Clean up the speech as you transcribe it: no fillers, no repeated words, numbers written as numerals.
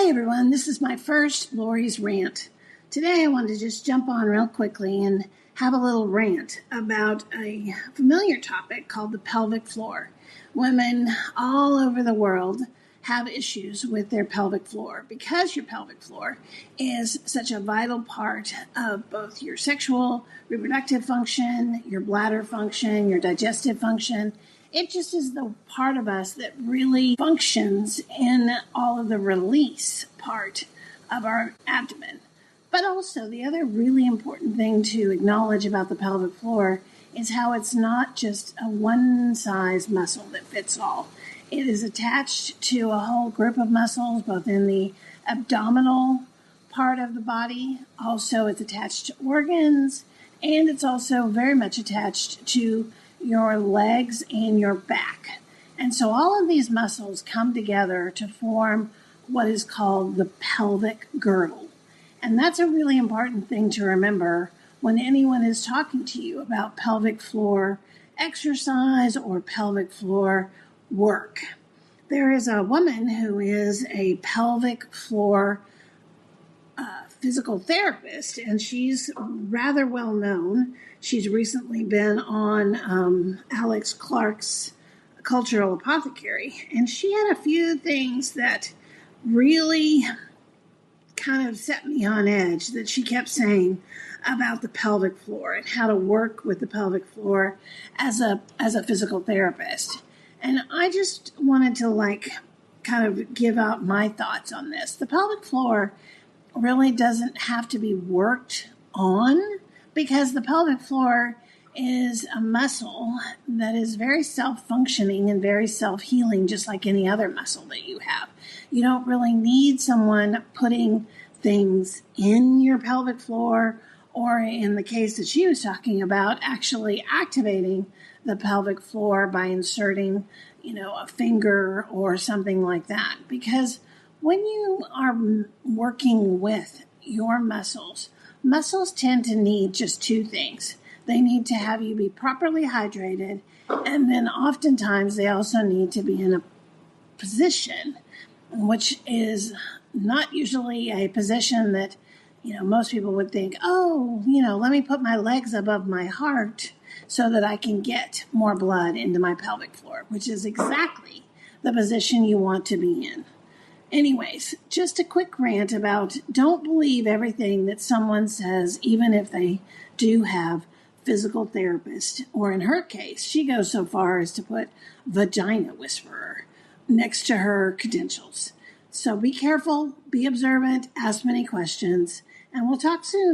Hi everyone, this is my first Lori's Rant. Today I wanted to just jump on real quickly and have a little rant about a familiar topic called the pelvic floor. Women all over the world have issues with their pelvic floor because your pelvic floor is such a vital part of both your sexual, reproductive function, your bladder function, your digestive function. It just is the part of us that really functions in all of the release part of our abdomen. But also, the other really important thing to acknowledge about the pelvic floor is how it's not just a one-size muscle that fits all. It is attached to a whole group of muscles, both in the abdominal part of the body. Also, it's attached to organs, and it's also very much attached to your legs and your back. And so all of these muscles come together to form what is called the pelvic girdle. And that's a really important thing to remember when anyone is talking to you about pelvic floor exercise or pelvic floor work. There is a woman who is a pelvic floor physical therapist, and she's rather well known. She's recently been on Alex Clark's Cultural Apothecary, and she had a few things that really kind of set me on edge that she kept saying about the pelvic floor and how to work with the pelvic floor as a physical therapist. And I just wanted to kind of give out my thoughts on this. The pelvic floor really doesn't have to be worked on because the pelvic floor is a muscle that is very self-functioning and very self-healing, just like any other muscle that you have. You don't really need someone putting things in your pelvic floor, or in the case that she was talking about, actually activating the pelvic floor by inserting, a finger or something like that. Because when you are working with your muscles tend to need just two things. They need to have you be properly hydrated, and then oftentimes they also need to be in a position which is not usually a position that, most people would think, let me put my legs above my heart so that I can get more blood into my pelvic floor, which is exactly the position you want to be in. Anyways, just a quick rant about don't believe everything that someone says, even if they do have physical therapist, or in her case, she goes so far as to put vagina whisperer next to her credentials. So be careful, be observant, ask many questions, and we'll talk soon.